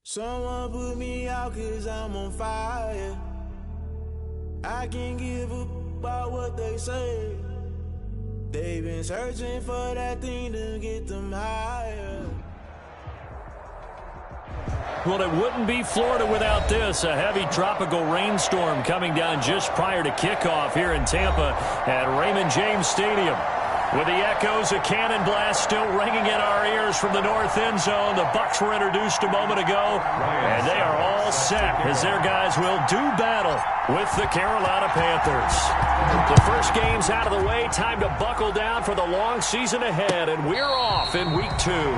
Someone put me out 'cause I'm on fire. I can't give up about what they say. They've been searching for that thing to get them higher. Well, it wouldn't be Florida without this. A heavy tropical rainstorm coming down just prior to kickoff here in Tampa at Raymond James Stadium. With the echoes of cannon blast still ringing in our ears from the north end zone, the Bucs were introduced a moment ago, and they are all set as their guys will do battle with the Carolina Panthers. The first game's out of the way, time to buckle down for the long season ahead, and we're off in week 2.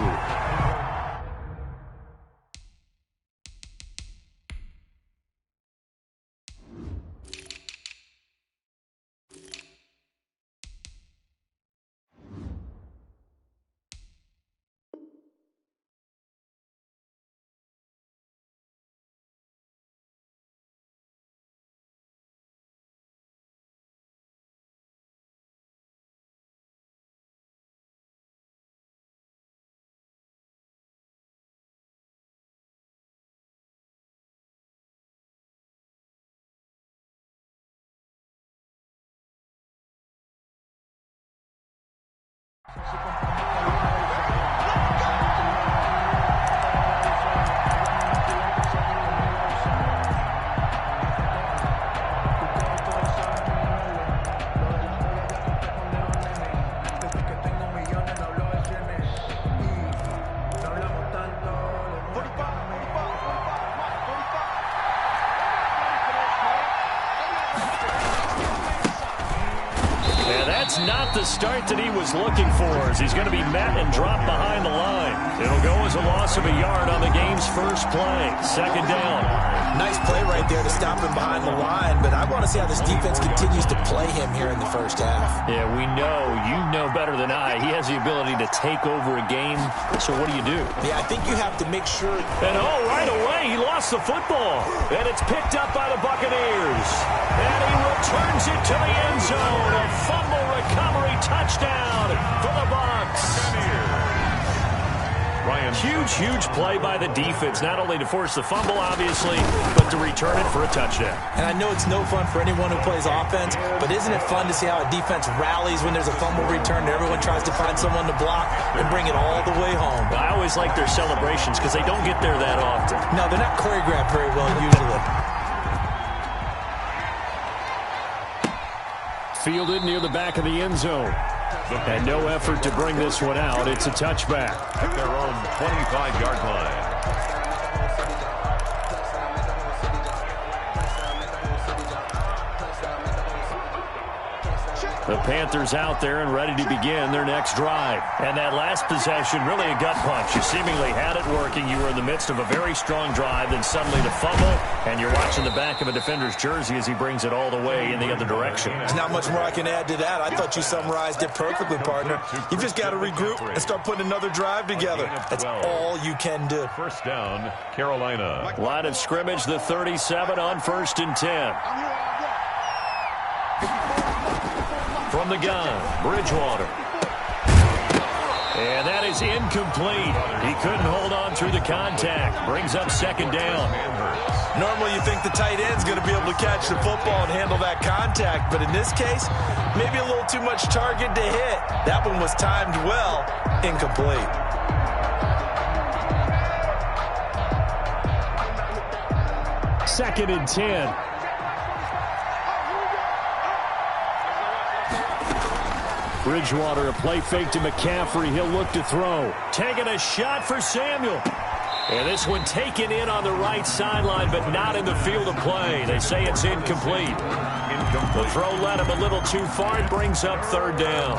Not the start that he was looking for, as he's going to be met and dropped behind the line. It'll go as a loss of a yard on the game's first play. Second down. Nice play right there to stop him behind the line, but I want to see how this defense continues to play him here in the first half. Yeah, we know, you know better than I, he has the ability to take over a game. So what do you do? Yeah, I think you have to make sure. And right away, he lost the football. And it's picked up by the Buccaneers. And he returns it to the end zone. A fumble recovery touchdown for the Bucs. Huge play by the defense, not only to force the fumble, obviously, but to return it for a touchdown. And I know it's no fun for anyone who plays offense, but isn't it fun to see how a defense rallies when there's a fumble return and everyone tries to find someone to block and bring it all the way home? I always like their celebrations because they don't get there that often. No, they're not choreographed very well usually. Fielded near the back of the end zone. And no effort to bring this one out. It's a touchback. At their own 25-yard line. The Panthers out there and ready to begin their next drive. And that last possession, really a gut punch. You seemingly had it working. You were in the midst of a very strong drive, then suddenly the fumble, and you're watching the back of a defender's jersey as he brings it all the way in the other direction. There's not much more I can add to that. I thought you summarized it perfectly, partner. You've just got to regroup and start putting another drive together. That's all you can do. First down, Carolina. Line of scrimmage, the 37 on 1st and 10. From the gun, Bridgewater. And that is incomplete. He couldn't hold on through the contact. Brings up second down. Normally you think the tight end's going to be able to catch the football and handle that contact, but in this case, maybe a little too much target to hit. That one was timed well, incomplete. Second and 10. Bridgewater, a play fake to McCaffrey. He'll look to throw. Taking a shot for Samuel. And this one taken in on the right sideline, but not in the field of play. They say it's incomplete. The throw led him a little too far and brings up third down.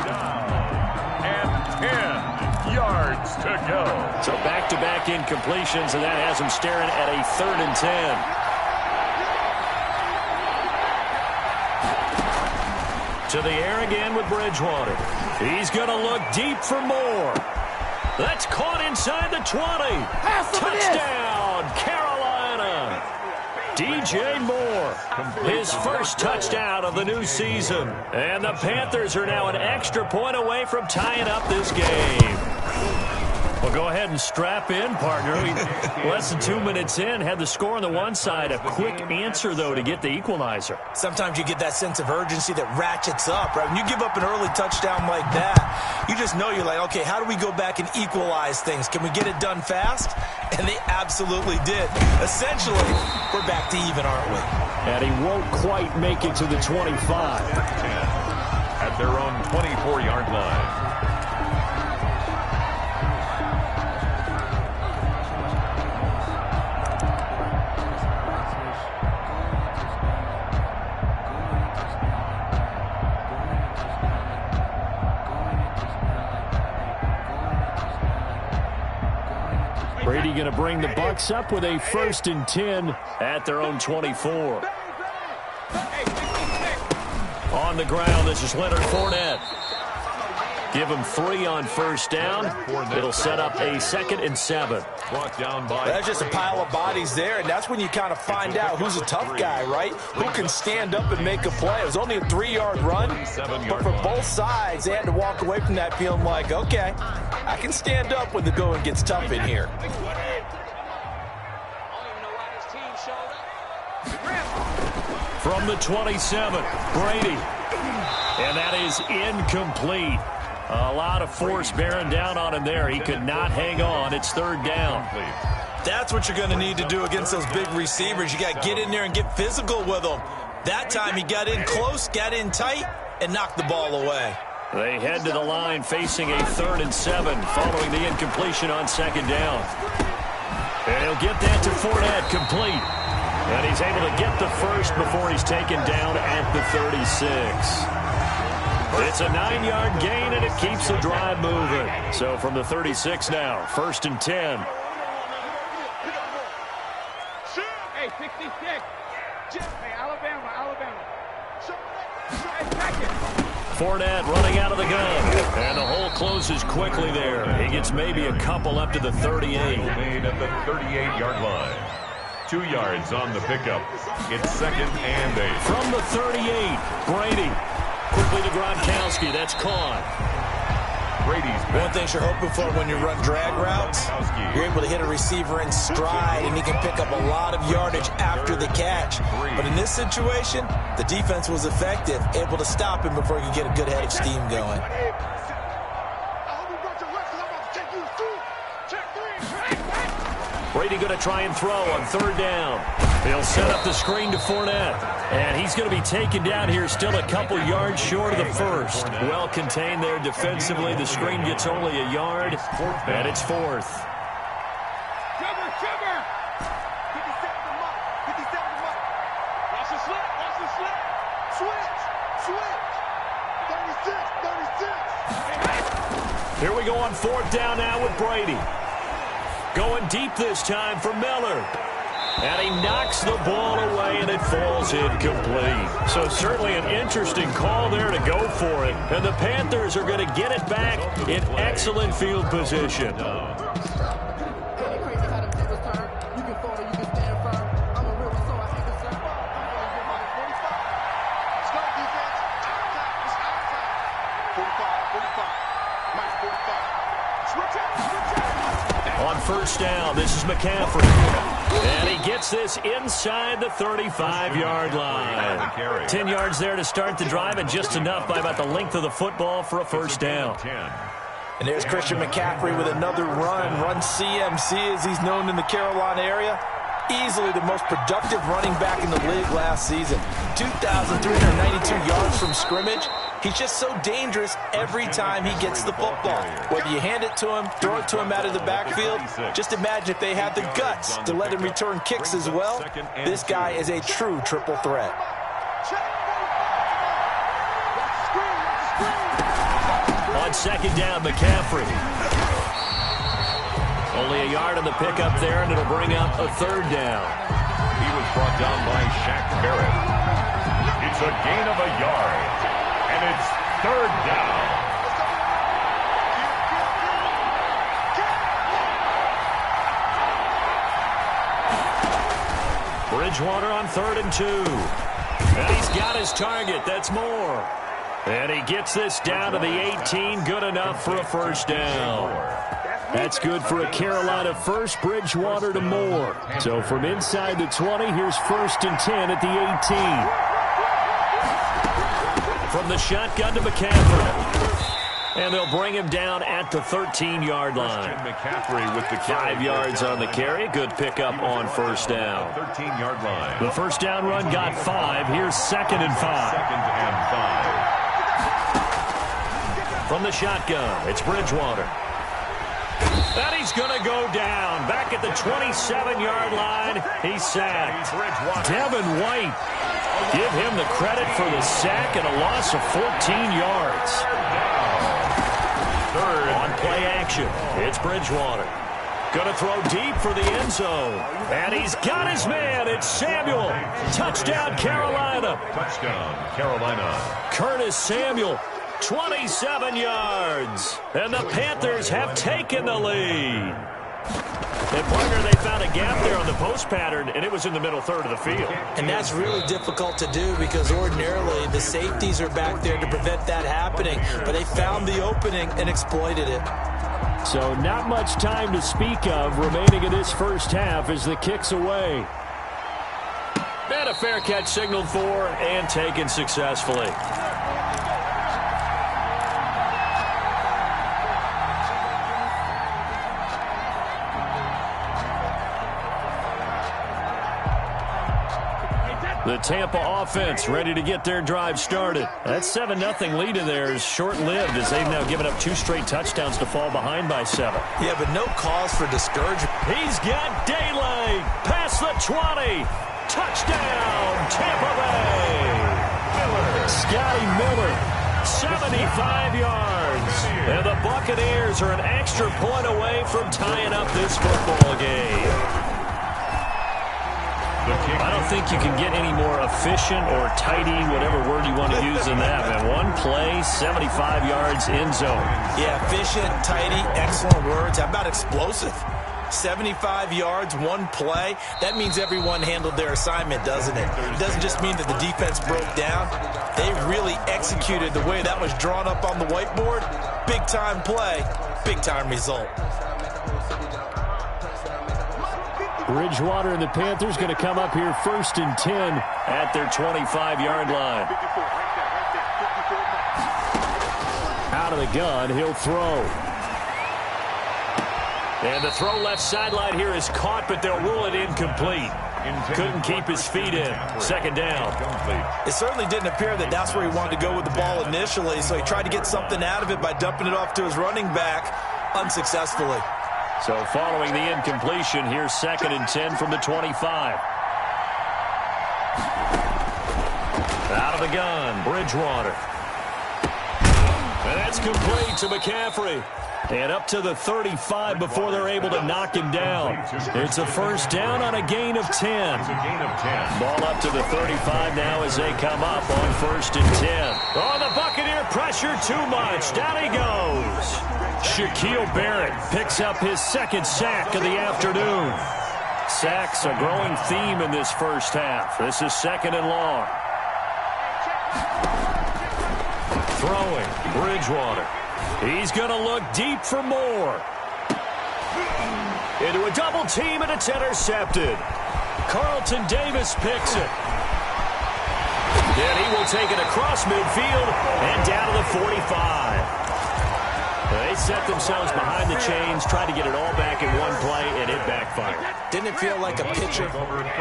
And 10 yards to go. So back-to-back incompletions, and that has him staring at a 3rd and 10. To the air again with Bridgewater. He's going to look deep for more. That's caught inside the 20. Touchdown, Carolina. DJ Moore, his first touchdown of the new season. And the Panthers are now an extra point away from tying up this game. Well, go ahead and strap in, partner. Less than 2 minutes in, had the score on the one side. A quick answer, though, to get the equalizer. Sometimes you get that sense of urgency that ratchets up, right? When you give up an early touchdown like that, you just know you're like, okay, how do we go back and equalize things? Can we get it done fast? And they absolutely did. Essentially, we're back to even, aren't we? And he won't quite make it to the 25. At their own 24-yard line. Brady going to bring the Bucs up with a 1st and 10 at their own 24. On the ground, this is Leonard Fournette. Give him 3 on 1st down. It'll set up a 2nd and 7. That's just a pile of bodies there, and that's when you kind of find out who's a tough guy, right? Who can stand up and make a play. It was only a 3-yard run, but for both sides, they had to walk away from that feeling like, okay, I can stand up when the going gets tough in here. From the 27, Brady. And that is incomplete. A lot of force bearing down on him there. He could not hang on. It's 3rd down. That's what you're going to need to do against those big receivers. You got to get in there and get physical with them. That time he got in close, got in tight, and knocked the ball away. They head to the line facing a 3rd and 7 following the incompletion on 2nd down. And he'll get that to Fournette, complete. And he's able to get the first before he's taken down at the 36. It's a 9-yard gain, and it keeps the drive moving. So from the 36 now, 1st and 10. Hey, 66. Hey, Alabama. Fournette running out of the gun. And the hole closes quickly there. He gets maybe a couple up to the 38. Made at the 38-yard line. 2 yards on the pickup. It's 2nd and 8. From the 38, Brady. Quickly to Gronkowski. That's caught. Brady's one thing you're hoping for when you run drag routes, you're able to hit a receiver in stride, and he can pick up a lot of yardage after the catch. But in this situation, the defense was effective, able to stop him before he could get a good head of steam going. Brady going to try and throw on 3rd down. He'll set up the screen to Fournette. And he's going to be taken down here, still a couple yards short of the first. Well contained there defensively. The screen gets only a yard, and it's 4th. Here we go on 4th down now with Brady. Going deep this time for Miller. And he knocks the ball away, and it falls incomplete. So certainly an interesting call there to go for it. And the Panthers are going to get it back in excellent field position. On 1st down, this is McCaffrey. And he gets this inside the 35-yard line. 10 yards there to start the drive, and just enough by about the length of the football for a 1st down. And there's Christian McCaffrey with another run CMC as he's known in the Carolina area. Easily the most productive running back in the league last season. 2,392 yards from scrimmage. He's just so dangerous every time he gets the football. Whether you hand it to him, throw it to him out of the backfield, just imagine if they had the guts to let him return kicks as well. This guy is a true triple threat. On 2nd down, McCaffrey. Only a yard on the pickup there, and it'll bring up a 3rd down. He was brought down by Shaq Barrett. It's a gain of a yard, and it's 3rd down. Bridgewater on 3rd and 2. And he's got his target. That's Moore. And he gets this down to the 18. Good enough for a 1st down. That's good for a Carolina first, Bridgewater to Moore. So from inside the 20, here's 1st and 10 at the 18. From the shotgun to McCaffrey. And they'll bring him down at the 13-yard line. McCaffrey with the 5 yards on the carry. Good pickup on first down. 13-yard line. The first down run got 5. Here's 2nd and 5. 2nd and 5. From the shotgun, it's Bridgewater. And he's going to go down. Back at the 27-yard line, he's sacked. Devin White, give him the credit for the sack and a loss of 14 yards. Third on play action, it's Bridgewater. Going to throw deep for the end zone. And he's got his man. It's Samuel. Touchdown, Carolina. Touchdown, Carolina. Curtis Samuel, 27 yards. And the Panthers have taken the lead. And, partner, they found a gap there on the post pattern, and it was in the middle third of the field. And that's really difficult to do because ordinarily the safeties are back there to prevent that happening. But they found the opening and exploited it. So not much time to speak of remaining in this first half as the kick's away. And a fair catch signaled for and taken successfully. The Tampa offense ready to get their drive started. That 7-0 lead in there is short-lived as they've now given up 2 straight touchdowns to fall behind by 7. Yeah, but no cause for discouragement. He's got daylight. Past the 20. Touchdown, Tampa Bay. Scotty Miller, 75 yards. And the Buccaneers are an extra point away from tying up this football game. I don't think you can get any more efficient or tidy, whatever word you want to use in that, man. One play, 75 yards in zone. Yeah, efficient, tidy, excellent words. How about explosive? 75 yards, one play. That means everyone handled their assignment, doesn't it? It doesn't just mean that the defense broke down. They really executed the way that was drawn up on the whiteboard. Big-time play, big-time result. Bridgewater and the Panthers going to come up here 1st and 10 at their 25-yard line. Out of the gun, he'll throw. And the throw left sideline here is caught, but they'll rule it incomplete. Couldn't keep his feet in. 2nd down. It certainly didn't appear that that's where he wanted to go with the ball initially, so he tried to get something out of it by dumping it off to his running back unsuccessfully. So following the incompletion, here's 2nd and 10 from the 25. Out of the gun, Bridgewater. And that's complete to McCaffrey. And up to the 35 before they're able to knock him down. It's a first down on a gain of 10. Ball up to the 35 now as they come up on 1st and 10. Oh, the Buccaneer pressure too much. Down he goes. Shaquille Barrett picks up his 2nd sack of the afternoon. Sacks a growing theme in this first half. This is 2nd and long. Throwing, Bridgewater. He's going to look deep for more. Into a double team, and it's intercepted. Carlton Davis picks it. Then he will take it across midfield and down to the 45. They set themselves behind the chains, tried to get it all back in one play, and it backfired. Didn't it feel like a pitcher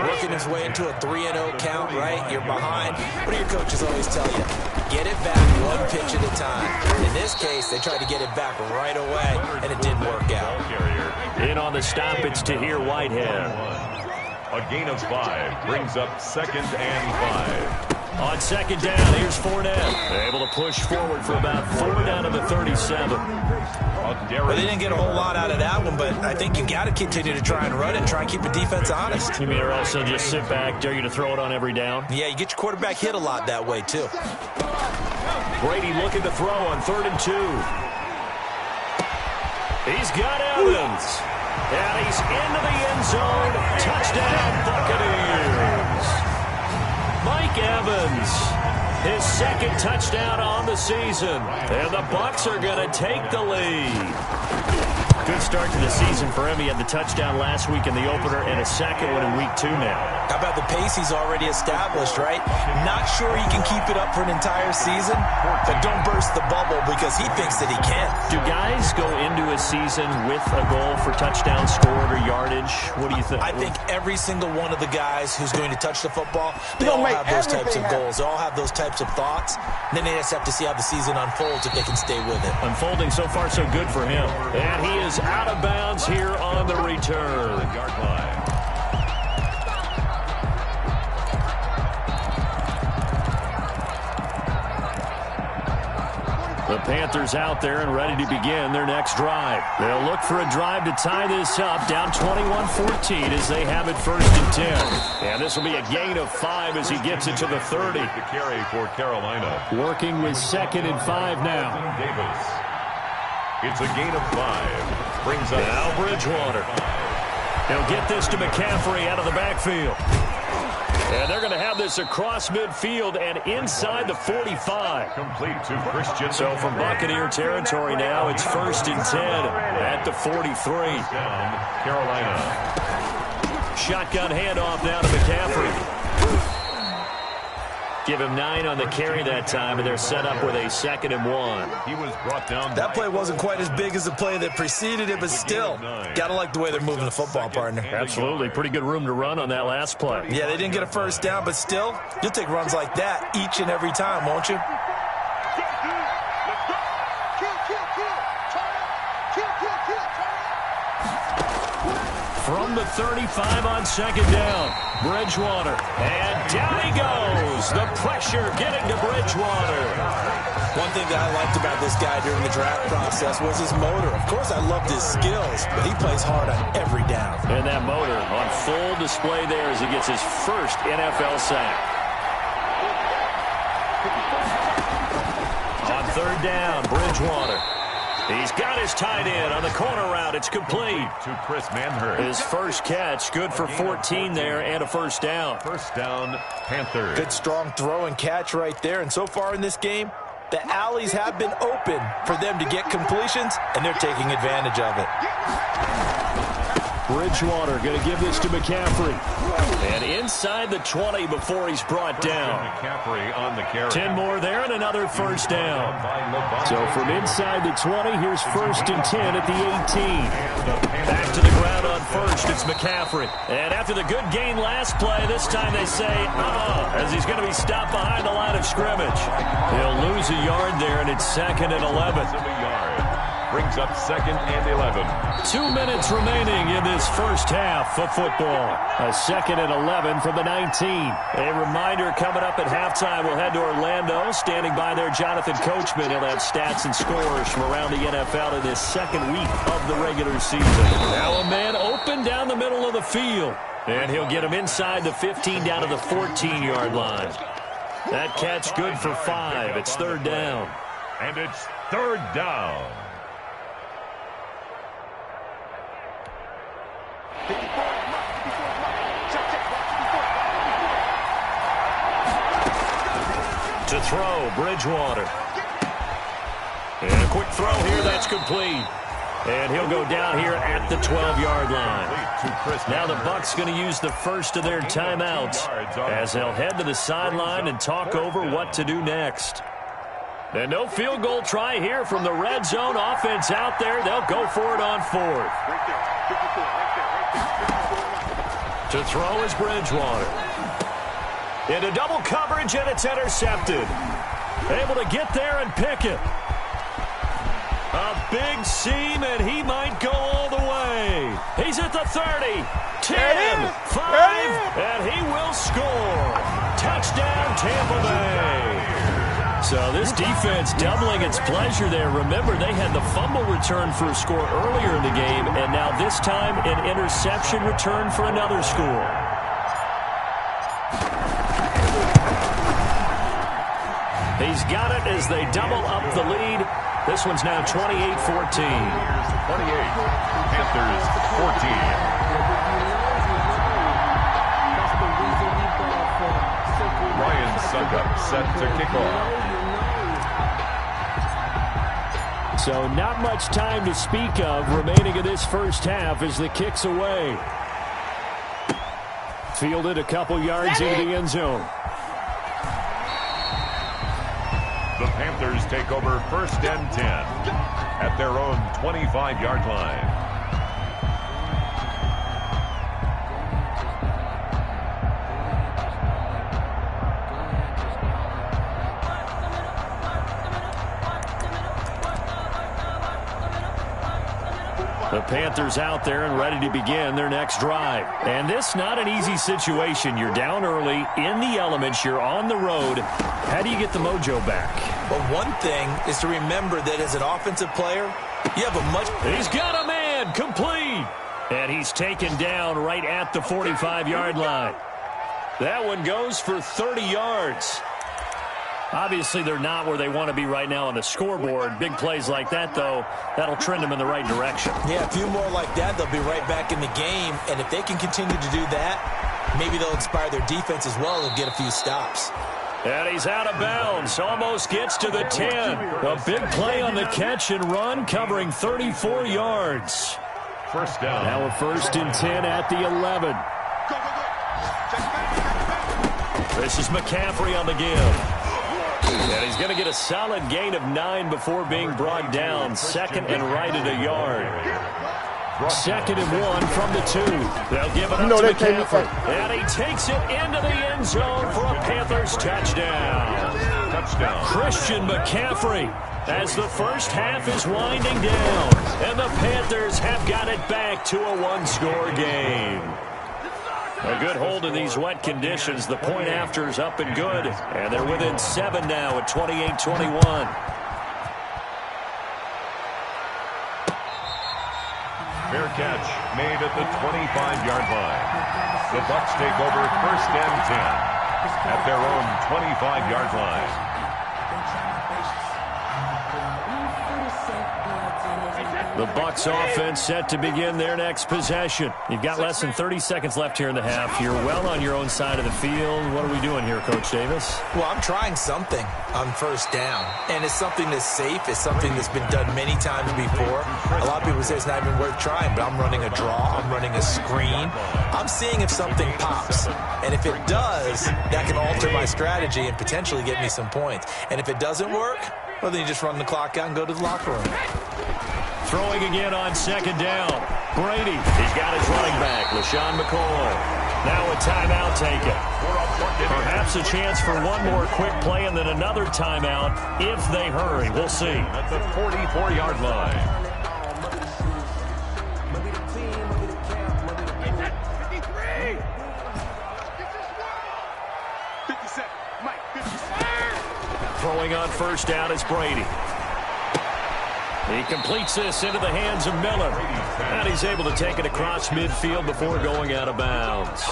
working his way into a 3-0 count, right? You're behind. What do your coaches always tell you? Get it back one pitch at a time. In this case, they tried to get it back right away, and it didn't work out. In on the stop, it's Tahir Whitehead. A gain of 5 brings up 2nd and 5. On 2nd down, here's Fournette. They're able to push forward for about 4 down to the 37. Well, they didn't get a whole lot out of that one, but I think you got to continue to try and run it and try and keep the defense honest. You mean or also just sit back, dare you to throw it on every down? Yeah, you get your quarterback hit a lot that way, too. Brady looking to throw on 3rd and 2. He's got Evans. And he's into the end zone. Touchdown, Buccaneers. Mike Evans, his 2nd touchdown on the season. And the Bucs are going to take the lead. Good start to the season for him. He had the touchdown last week in the opener and a second one in week 2 now. How about the pace he's already established, right? Not sure he can keep it up for an entire season, but don't burst the bubble because he thinks that he can. Do guys go into a season with a goal for touchdown scored or yardage? What do you think? I think every single one of the guys who's going to touch the football, they all have those types of goals. They all have those types of thoughts. And then they just have to see how the season unfolds if they can stay with it. Unfolding so far so good for him. And he is out of bounds here on the return. Yard line. The Panthers out there and ready to begin their next drive. They'll look for a drive to tie this up, down 21-14 as they have it 1st and 10. And this will be a gain of 5 as he gets it to the 30. The carry for Carolina. Working with 2nd and 5 now. Davis. It's a gain of 5. Brings up now Bridgewater. He'll get this to McCaffrey out of the backfield. And they're going to have this across midfield and inside the 45. Complete to Christian. So from Buccaneer territory now, it's 1st and 10 at the 43. Down, Carolina. Shotgun handoff now to McCaffrey. Give him 9 on the carry that time, and they're set up with a 2nd and 1. He was brought down. That play wasn't quite as big as the play that preceded it, but still, gotta like the way they're moving the football, partner. Absolutely. Pretty good room to run on that last play. Yeah, they didn't get a first down, but still, you'll take runs like that each and every time, won't you? From the 35 on 2nd down, Bridgewater. And down he goes. The pressure getting to Bridgewater. One thing that I liked about this guy during the draft process was his motor. Of course, I loved his skills, but he plays hard on every down. And that motor on full display there as he gets his first NFL sack. On 3rd down, Bridgewater. He's got his tight end on the corner route. It's complete. To Chris Manhurst. His first catch, good for 14 there and a first down. First down, Panthers. Good strong throw and catch right there. And so far in this game, the alleys have been open for them to get completions, and they're taking advantage of it. Bridgewater going to give this to McCaffrey. And inside the 20 before he's brought down. McCaffrey on the carry. 10 more there and another first down. So from inside the 20, here's 1st and 10 at the 18. Back to the ground on 1st, it's McCaffrey. And after the good gain last play, this time they say, as he's going to be stopped behind the line of scrimmage. He'll lose a yard there, and it's 2nd and 11. Brings up 2nd and 11. 2 minutes remaining in this first half of football. A 2nd and 11 from the 19. A reminder coming up at halftime, we'll head to Orlando. Standing by there, Jonathan Coachman. He'll have stats and scores from around the NFL in this 2nd week of the regular season. Now a man open down the middle of the field. And he'll get him inside the 15 down to the 14-yard line. That catch good for 5. It's 3rd down. And it's 3rd down. To throw, Bridgewater. And a quick throw here, that's complete. And he'll go down here at the 12-yard line. Now the Bucs going to use the first of their timeouts as they'll head to the sideline and talk over what to do next. And no field goal try here from the red zone offense out there. They'll go for it on 4th. To throw is Bridgewater. Into double coverage, and it's intercepted. Able to get there and pick it. A big seam, and he might go all the way. He's at the 30, 10, 5, and he will score. Touchdown, Tampa Bay. So this defense doubling its pleasure there. Remember, they had the fumble return for a score earlier in the game, and now this time an interception return for another score. He's got it as they double up the lead. This one's now 28-14. 28, Panthers 14. Ryan Suckup set to kick off. So not much time to speak of remaining in this first half as the kick's away. Fielded a couple yards into the end zone. The Panthers take over 1st and 10 at their own 25-yard line. The Panthers out there and ready to begin their next drive. And this not an easy situation. You're down early, in the elements, you're on the road. How do you get the mojo back? Well, one thing is to remember that as an offensive player, you have a much... He's got a man, complete. And he's taken down right at the 45-yard line. That one goes for 30 yards. Obviously, they're not where they want to be right now on the scoreboard. Big plays like that, though, that'll trend them in the right direction. Yeah, a few more like that, they'll be right back in the game. And if they can continue to do that, maybe they'll inspire their defense as well and get a few stops. And he's out of bounds. Almost gets to the 10. A big play on the catch and run, covering 34 yards. First down. Now a 1st and 10 at the 11. This is McCaffrey on the give. And he's going to get a solid gain of 9 before being brought down. 2nd and right at a yard. 2nd and 1 from the 2. They'll give it up to McCaffrey. And he takes it into the end zone for a Panthers touchdown. Christian McCaffrey as the first half is winding down. And the Panthers have got it back to a one-score game. A good hold in these wet conditions. The point after is up and good. And they're within 7 now at 28-21. Fair catch made at the 25-yard line. The Bucs take over 1st and 10 at their own 25-yard line. The Bucs offense set to begin their next possession. You've got less than 30 seconds left here in the half. You're well on your own side of the field. What are we doing here, Coach Davis? Well, I'm trying something on 1st down. And it's something that's safe. It's something that's been done many times before. A lot of people say it's not even worth trying, but I'm running a draw. I'm running a screen. I'm seeing if something pops. And if it does, that can alter my strategy and potentially get me some points. And if it doesn't work, well, then you just run the clock out and go to the locker room. Throwing again on 2nd down. Brady, he's got his running back, LaShawn McCoy. Now a timeout taken. Perhaps a chance for one more quick play and then another timeout if they hurry. We'll see. At the 44-yard line. 57, Mike, 57. Throwing on 1st down is Brady. He completes this into the hands of Miller. And he's able to take it across midfield before going out of bounds.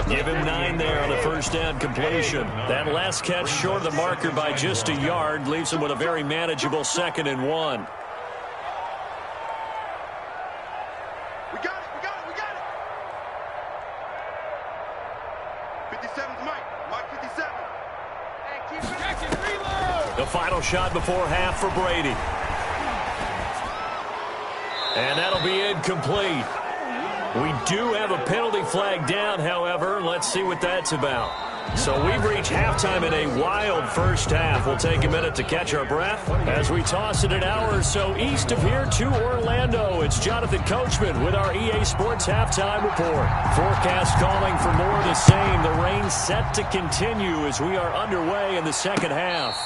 Give him 9 there on the 1st down completion. That last catch short of the marker by just a yard leaves him with a very manageable 2nd and 1. We got it. 57's Mike 57. Hey, keep it action, reload. The final shot before half for Brady. And that'll be incomplete. We do have a penalty flag down, however. Let's see what that's about. So we've reached halftime in a wild first half. We'll take a minute to catch our breath as we toss it an hour or so east of here to Orlando. It's Jonathan Coachman with our EA Sports Halftime Report. Forecast calling for more of the same. The rain set to continue as we are underway in the second half.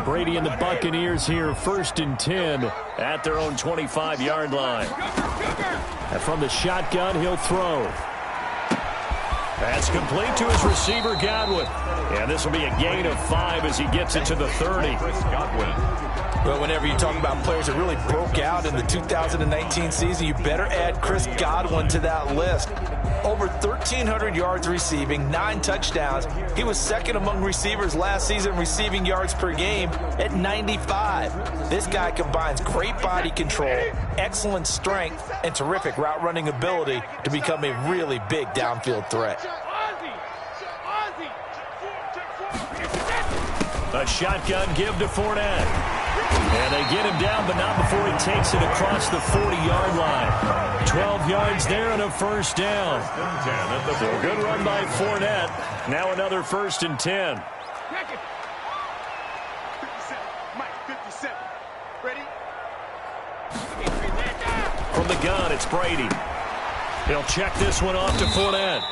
Brady and the Buccaneers here, 1st and 10 at their own 25-yard line. And from the shotgun, he'll throw. That's complete to his receiver, Godwin. And this will be a gain of 5 as he gets it to the 30. Well, whenever you talk about players that really broke out in the 2019 season, you better add Chris Godwin to that list. Over 1,300 yards receiving, 9 touchdowns. He was second among receivers last season receiving yards per game at 95. This guy combines great body control, excellent strength, and terrific route running ability to become a really big downfield threat. A shotgun give to Fournette. And they get him down, but not before he takes it across the 40-yard line. 12 yards there and a first down. So a good run by Fournette. Now another 1st and 10. 57. Mike, 57. Ready? From the gun, it's Brady. He'll check this one off to Fournette.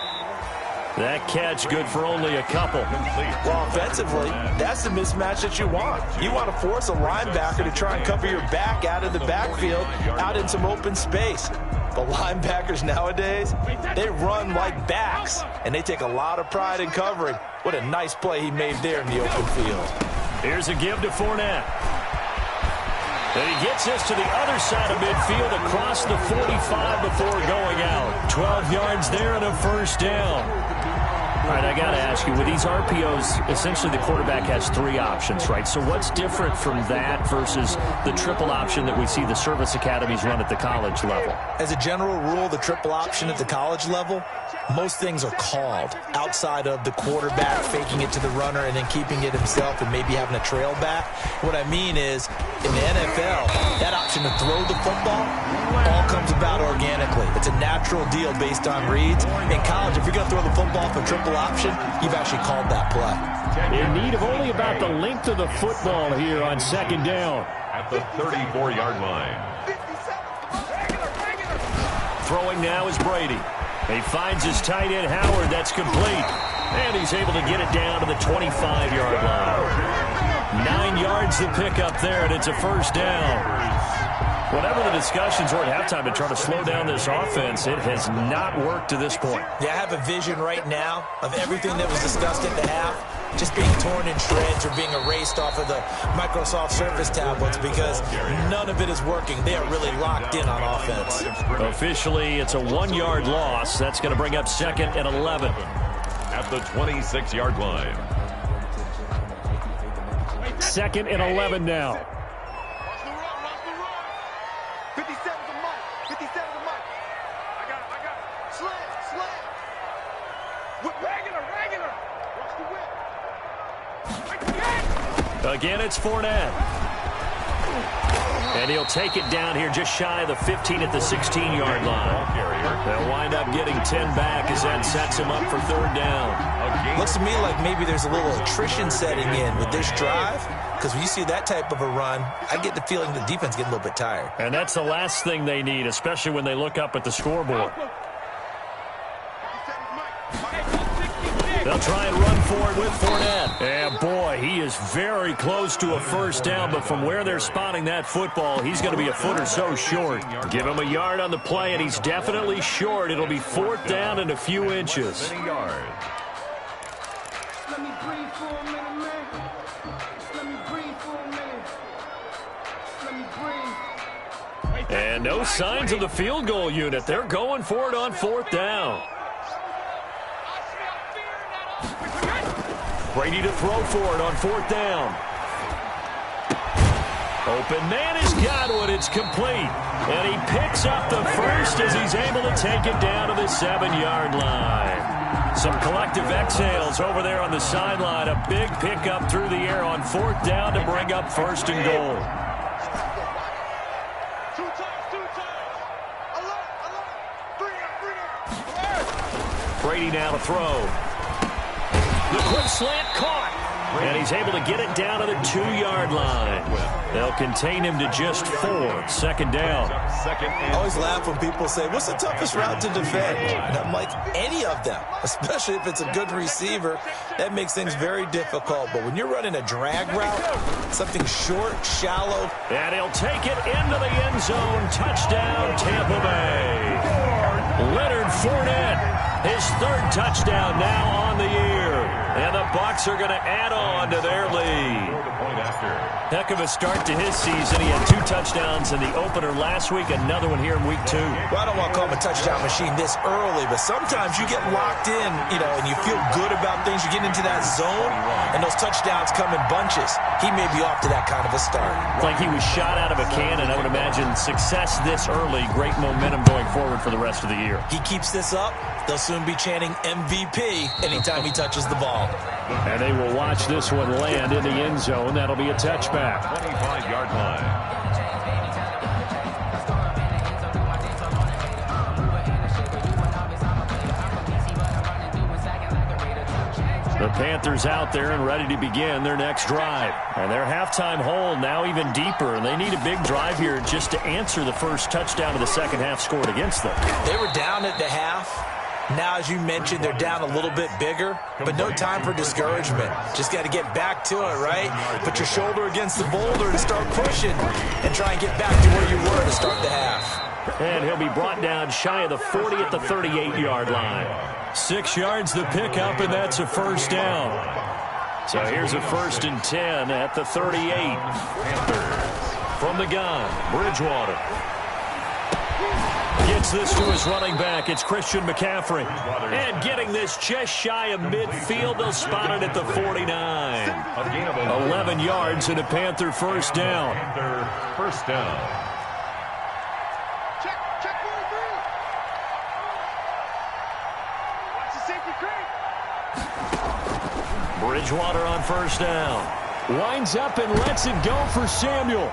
That catch good for only a couple. Well, offensively, that's the mismatch that you want. You want to force a linebacker to try and cover your back out of the backfield, out in some open space. But linebackers nowadays, they run like backs, and they take a lot of pride in covering. What a nice play he made there in the open field. Here's a give to Fournette. And he gets this to the other side of midfield across the 45 before going out. 12 yards there and a first down. All right, I got to ask you, with these RPOs, essentially the quarterback has 3 options, right? So what's different from that versus the triple option that we see the service academies run at the college level? As a general rule, the triple option at the college level, most things are called outside of the quarterback faking it to the runner and then keeping it himself and maybe having a trail back. What I mean is, in the NFL, that option to throw the football all comes about organically. It's a natural deal based on reads. In college, if you're going to throw the football for triple option, you've actually called that play. In need of only about the length of the football here on 2nd down. At the 34-yard line. Throwing now is Brady. He finds his tight end, Howard. That's complete. And he's able to get it down to the 25-yard line. 9 yards to pick up there, and it's a first down. Whatever the discussions were at halftime to try to slow down this offense, it has not worked to this point. Yeah, I have a vision right now of everything that was discussed at the half just being torn in shreds or being erased off of the Microsoft Surface tablets because none of it is working. They are really locked in on offense. Officially, it's a 1-yard loss. That's going to bring up 2nd and 11. At the 26-yard line. 2nd and 11 now. 57 to Mike. 57 to Mike. I got it. Slam. Whip. Regular. Watch the whip. Again, it's Fournette. And he'll take it down here just shy of the 15 at the 16-yard line. They'll wind up getting 10 back as that sets him up for 3rd down. Looks to me like maybe there's a little attrition setting in with this drive. Because when you see that type of a run, I get the feeling the defense getting a little bit tired. And that's the last thing they need, especially when they look up at the scoreboard. They'll try and run for it with Fournette. And boy, he is very close to a first down, but from where they're spotting that football, he's going to be a foot or so short. Give him a yard on the play, and he's definitely short. It'll be 4th down and a few inches. And no signs of the field goal unit. They're going for it on 4th down. Brady to throw for it on 4th down. Open man has got one. It's complete. And he picks up the first as he's able to take it down to the 7-yard line. Some collective exhales over there on the sideline. A big pickup through the air on 4th down to bring up 1st and goal. Brady now to throw. The quick slant caught. And he's able to get it down to the 2-yard line. They'll contain him to just 4. 2nd down. I always laugh when people say, what's the toughest route to defend? And I'm like, any of them, especially if it's a good receiver. That makes things very difficult. But when you're running a drag route, something short, shallow. And he'll take it into the end zone. Touchdown, Tampa Bay. Leonard Fournette, his 3rd touchdown now on the year. And the Bucs are going to add on to their lead. Heck of a start to his season. He had 2 touchdowns in the opener last week, another one here in week 2. Well, I don't want to call him a touchdown machine this early, but sometimes you get locked in, and you feel good about things. You get into that zone, and those touchdowns come in bunches. He may be off to that kind of a start. Like he was shot out of a cannon. I would imagine success this early, great momentum going forward for the rest of the year. He keeps this up, they'll soon be chanting MVP anytime he touches the ball. And they will watch this one land in the end zone. That'll be a touchback. 25-yard line. The Panthers out there and ready to begin their next drive. And their halftime hole now even deeper. And they need a big drive here just to answer the first touchdown of the second half scored against them. They were down at the half. Now, as you mentioned, they're down a little bit bigger, but no time for discouragement. Just got to get back to it, right? Put your shoulder against the boulder and start pushing and try and get back to where you were to start the half. And he'll be brought down shy of the 40 at the 38-yard line. 6 yards the pickup, and that's a first down. So here's a 1st and 10 at the 38. From the gun, Bridgewater. Gets this to his running back. It's Christian McCaffrey. And getting this just shy of midfield. They'll spot it at the 49. 11 yards and a Panther first down. First down. Check 43. Watch the safety crate. Bridgewater on first down. Winds up and lets it go for Samuel.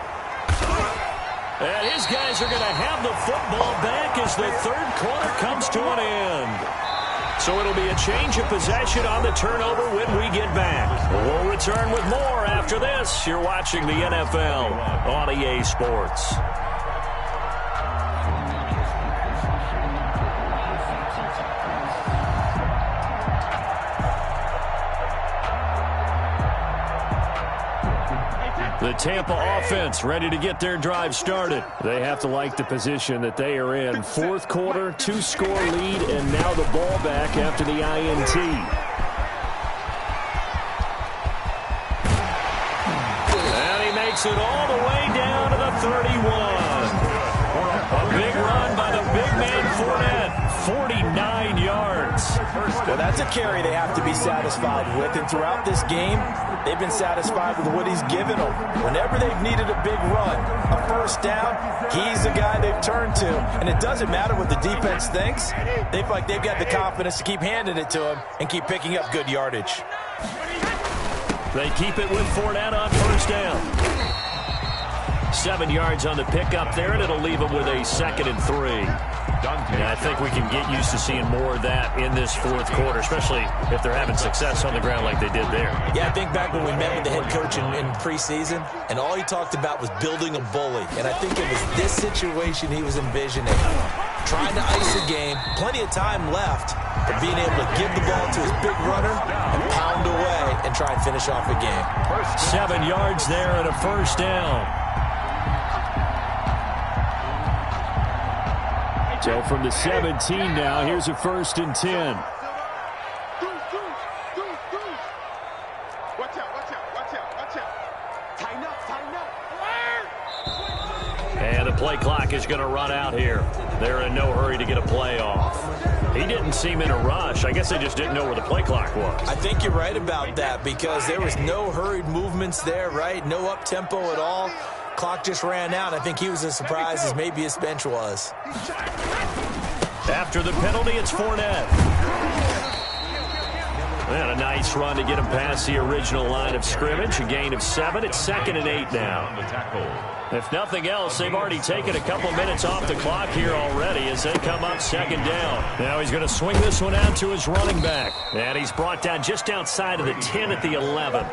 And his guys are going to have the football back as the third quarter comes to an end. So it'll be a change of possession on the turnover when we get back. We'll return with more after this. You're watching the NFL on EA Sports. The Tampa offense ready to get their drive started. They have to like the position that they are in. Fourth quarter, 2-score lead, and now the ball back after the INT. And he makes it all the way down to the 31. A big run by the big man Fournette. 49 yards. Well, that's a carry they have to be satisfied with. And throughout this game, they've been satisfied with what he's given them. Whenever they've needed a big run, a first down, he's the guy they've turned to. And it doesn't matter what the defense thinks. They feel like they've got the confidence to keep handing it to him and keep picking up good yardage. They keep it with Fournette on first down. 7 yards on the pickup there, and it'll leave them with a 2nd and 3. And I think we can get used to seeing more of that in this fourth quarter, especially if they're having success on the ground like they did there. Yeah, I think back when we met with the head coach in preseason, and all he talked about was building a bully. And I think it was this situation he was envisioning. Trying to ice the game, plenty of time left, but being able to give the ball to his big runner and pound away and try and finish off the game. 7 yards there and a first down. So from the 17 now, here's a 1st and 10. Watch out. Tighten up. And the play clock is going to run out here. They're in no hurry to get a play off. He didn't seem in a rush. I guess they just didn't know where the play clock was. I think you're right about that because there was no hurried movements there, right? No up-tempo at all. Clock just ran out. I think he was as surprised as maybe his bench was. After the penalty, it's Fournette. And a nice run to get him past the original line of scrimmage. A gain of 7. It's 2nd and 8 now. If nothing else, they've already taken a couple minutes off the clock here already as they come up 2nd down. Now he's going to swing this one out to his running back. And he's brought down just outside of the 10 at the 11.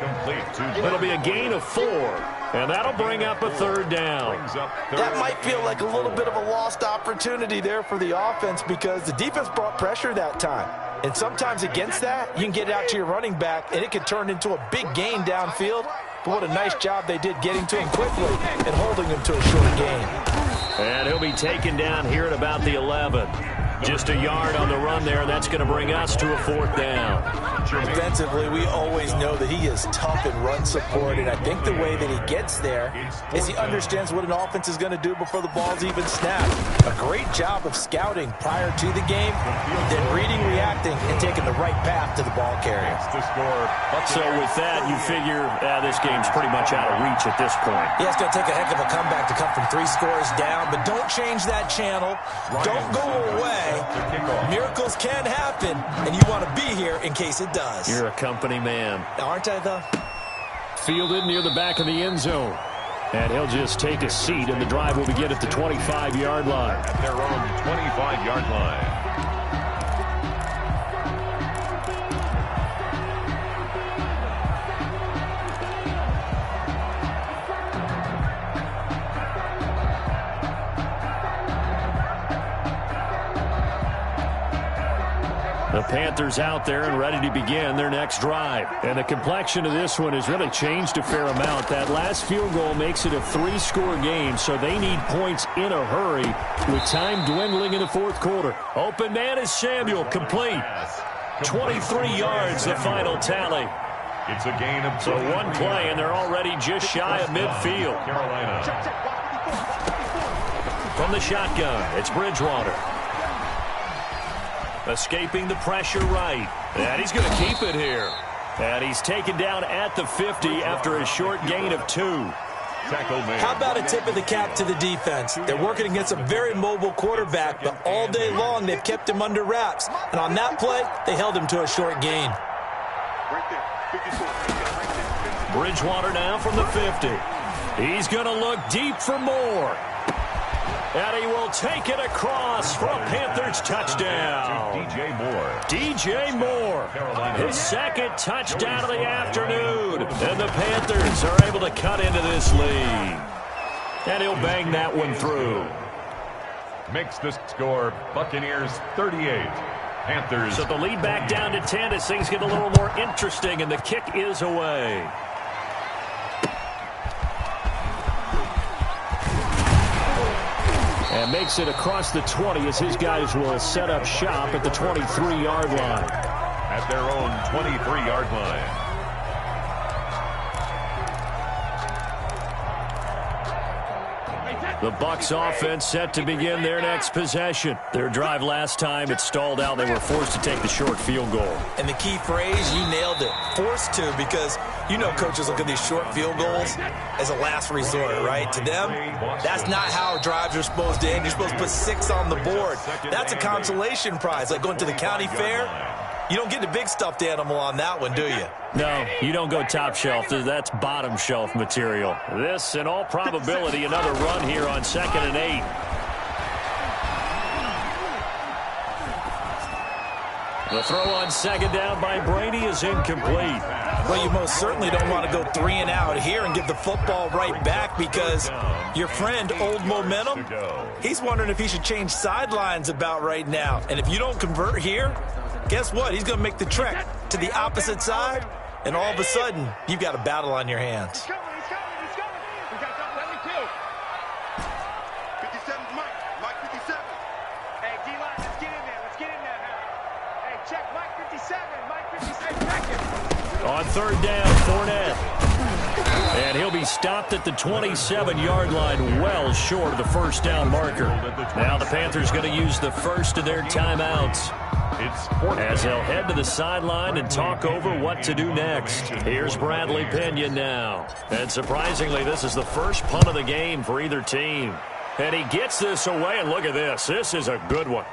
It'll be a gain of 4. And that'll bring up a 3rd down. That might feel like a little bit of a lost opportunity there for the offense because the defense brought pressure that time. And sometimes against that, you can get it out to your running back, and it can turn into a big gain downfield. But what a nice job they did getting to him quickly and holding him to a short gain. And he'll be taken down here at about the 11. Just a yard on the run there. That's going to bring us to a 4th down. Defensively, we always know that he is tough in run support, and I think the way that he gets there is he understands what an offense is going to do before the ball's even snapped. A great job of scouting prior to the game, then reading, reacting, and taking the right path to the ball carrier. So with that, you figure this game's pretty much out of reach at this point. Yeah, it's going to take a heck of a comeback to come from 3 scores down, but don't change that channel. Don't go away. Miracles can happen, and you want to be here in case it does. You're a company man. Aren't I, though? Fielded near the back of the end zone. And he'll just take a seat, and the drive will begin at the 25-yard line. At their own 25-yard line. The Panthers out there and ready to begin their next drive. And the complexion of this one has really changed a fair amount. That last field goal makes it a 3-score game, so they need points in a hurry with time dwindling in the 4th quarter. Open man is Samuel, complete. 23 yards, the final tally. It's a gain of so 1 play, and they're already just shy of midfield. Carolina. From the shotgun, it's Bridgewater. Escaping the pressure right. And he's going to keep it here. And he's taken down at the 50 after a short gain of 2. How about a tip of the cap to the defense? They're working against a very mobile quarterback, but all day long they've kept him under wraps. And on that play, they held him to a short gain. Bridgewater now from the 50. He's going to look deep for more. And he will take it across for a Panthers touchdown. DJ Moore. His 2nd touchdown of the afternoon. And the Panthers are able to cut into this lead. And he'll bang that one through. Makes the score Buccaneers 38. Panthers. So the lead back down to 10 as things get a little more interesting, and the kick is away. And makes it across the 20 as his guys will set up shop at the 23-yard line. At their own 23-yard line. The Bucs offense set to begin their next possession. Their drive last time, it stalled out. They were forced to take the short field goal. And the key phrase, you nailed it. Forced to, because you know coaches look at these short field goals as a last resort, right? To them, that's not how drives are supposed to end. You're supposed to put 6 on the board. That's a consolation prize, like going to the county fair. You don't get the big stuffed animal on that one, do you? No, you don't go top shelf. That's bottom shelf material. This, in all probability, another run here on 2nd and 8. The throw on 2nd down by Brady is incomplete. Well, you most certainly don't want to go 3 and out here and give the football right back, because your friend, Old Momentum, he's wondering if he should change sidelines about right now. And if you don't convert here, guess what? He's going to make the trek to the opposite side, and all of a sudden, you've got a battle on your hands. He's coming. We got double heavy too. 57's Mike. Mike 57. Hey, D-line, let's get in there. Let's get in there now. Hey, check Mike 57. Mike 57, check him. On 3rd down, Fournette. And he'll be stopped at the 27-yard line, well short of the 1st down marker. Now the Panthers going to use the first of their timeouts, as they'll head to the sideline and talk over what to do next. Here's Bradley Pinion now. And surprisingly, this is the first punt of the game for either team. And he gets this away, and look at this. This is a good one.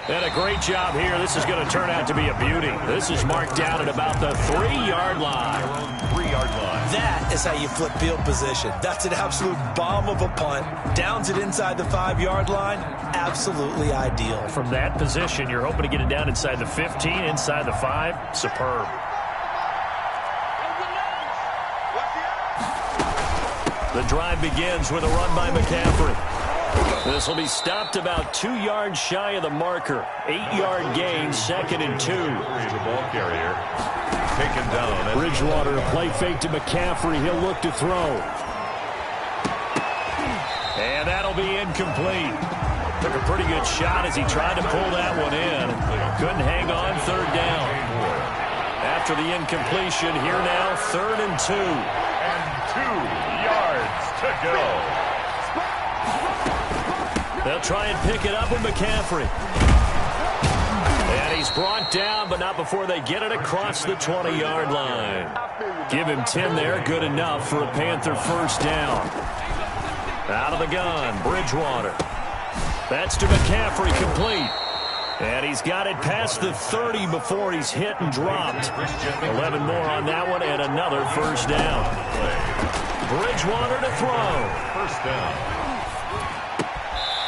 And a great job here. This is going to turn out to be a beauty. This is marked down at about the 3-yard line. 3-yard line. That is how you flip field position. That's an absolute bomb of a punt. Downs it inside the 5-yard line. Absolutely ideal. From that position, you're hoping to get it down inside the 15, inside the 5. Superb. The drive begins with a run by McCaffrey. This will be stopped about 2 yards shy of the marker. 8-yard gain, 2nd and 2. The ball carrier taken down. Bridgewater, a play fake to McCaffrey. He'll look to throw. And that'll be incomplete. Took a pretty good shot as he tried to pull that one in. Couldn't hang on, third down. After the incompletion, here now, 3rd and 2. And 2 yards to go. They'll try and pick it up with McCaffrey. And he's brought down, but not before they get it across the 20-yard line. Give him 10 there, good enough for a Panther first down. Out of the gun, Bridgewater. That's to McCaffrey, complete. And he's got it past the 30 before he's hit and dropped. 11 more on that one and another first down. Bridgewater to throw. First down.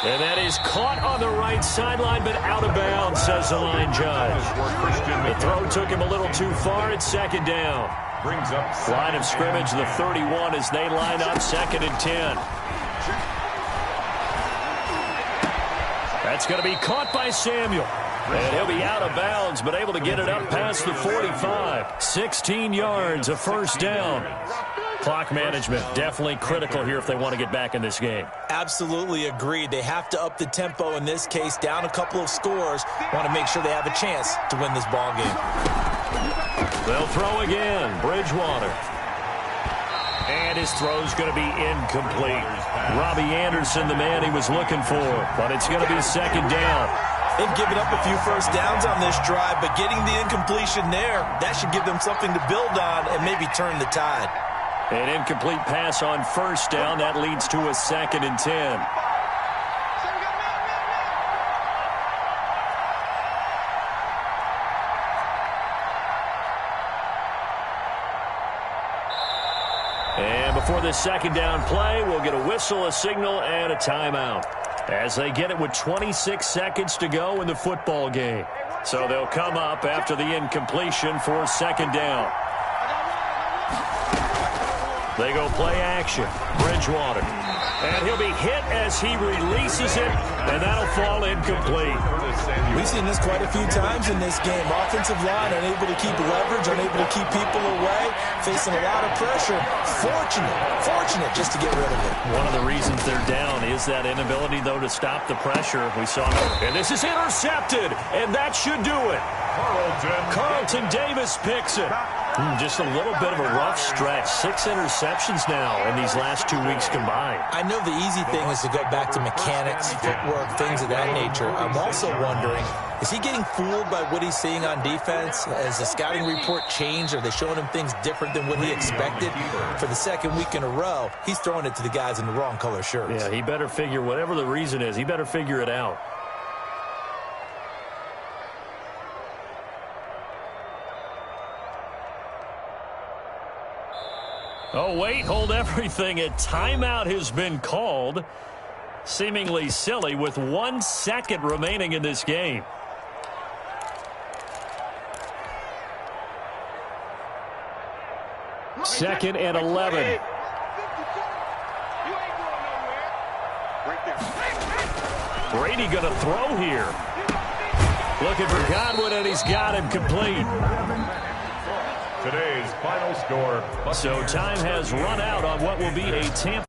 And that is caught on the right sideline, but out of bounds, says the line judge. The throw took him a little too far. It's 2nd down. Brings up Line of scrimmage, the 31 as they line up, 2nd and 10. That's going to be caught by Samuel. And he'll be out of bounds, but able to get it up past the 45. 16 yards, a first down. Clock management definitely critical here if they want to get back in this game. Absolutely agreed. They have to up the tempo in this case, down a couple of scores. Want to make sure they have a chance to win this ball game. They'll throw again. Bridgewater. And his throw's going to be incomplete. Robbie Anderson, the man he was looking for, but it's going to be 2nd down. They've given up a few first downs on this drive, but getting the incompletion there, that should give them something to build on and maybe turn the tide. An incomplete pass on first down. That leads to a 2nd and 10. And before this 2nd down play, we'll get a whistle, a signal, and a timeout as they get it with 26 seconds to go in the football game. So they'll come up after the incompletion for 2nd down. They go play action. Bridgewater. And he'll be hit as he releases it, and that'll fall incomplete. We've seen this quite a few times in this game. Offensive line unable to keep leverage, unable to keep people away, facing a lot of pressure. Fortunate just to get rid of it. One of the reasons they're down is that inability, though, to stop the pressure. We saw it. And this is intercepted, and that should do it. Carlton Davis picks it. Just a little bit of a rough stretch. 6 interceptions now in these last 2 weeks combined. I know the easy thing is to go back to mechanics, footwork, things of that nature. I'm also wondering, is he getting fooled by what he's seeing on defense? Has the scouting report changed? Are they showing him things different than what he expected? For the 2nd week in a row, he's throwing it to the guys in the wrong color shirts. Yeah, he better figure, whatever the reason is, he better figure it out. Oh, wait, hold everything. A timeout has been called. Seemingly silly with 1 second remaining in this game. Second and 11. Brady going to throw here. Looking for Godwin, and he's got him complete. Today's final score. So time has run out on what will be a Tampa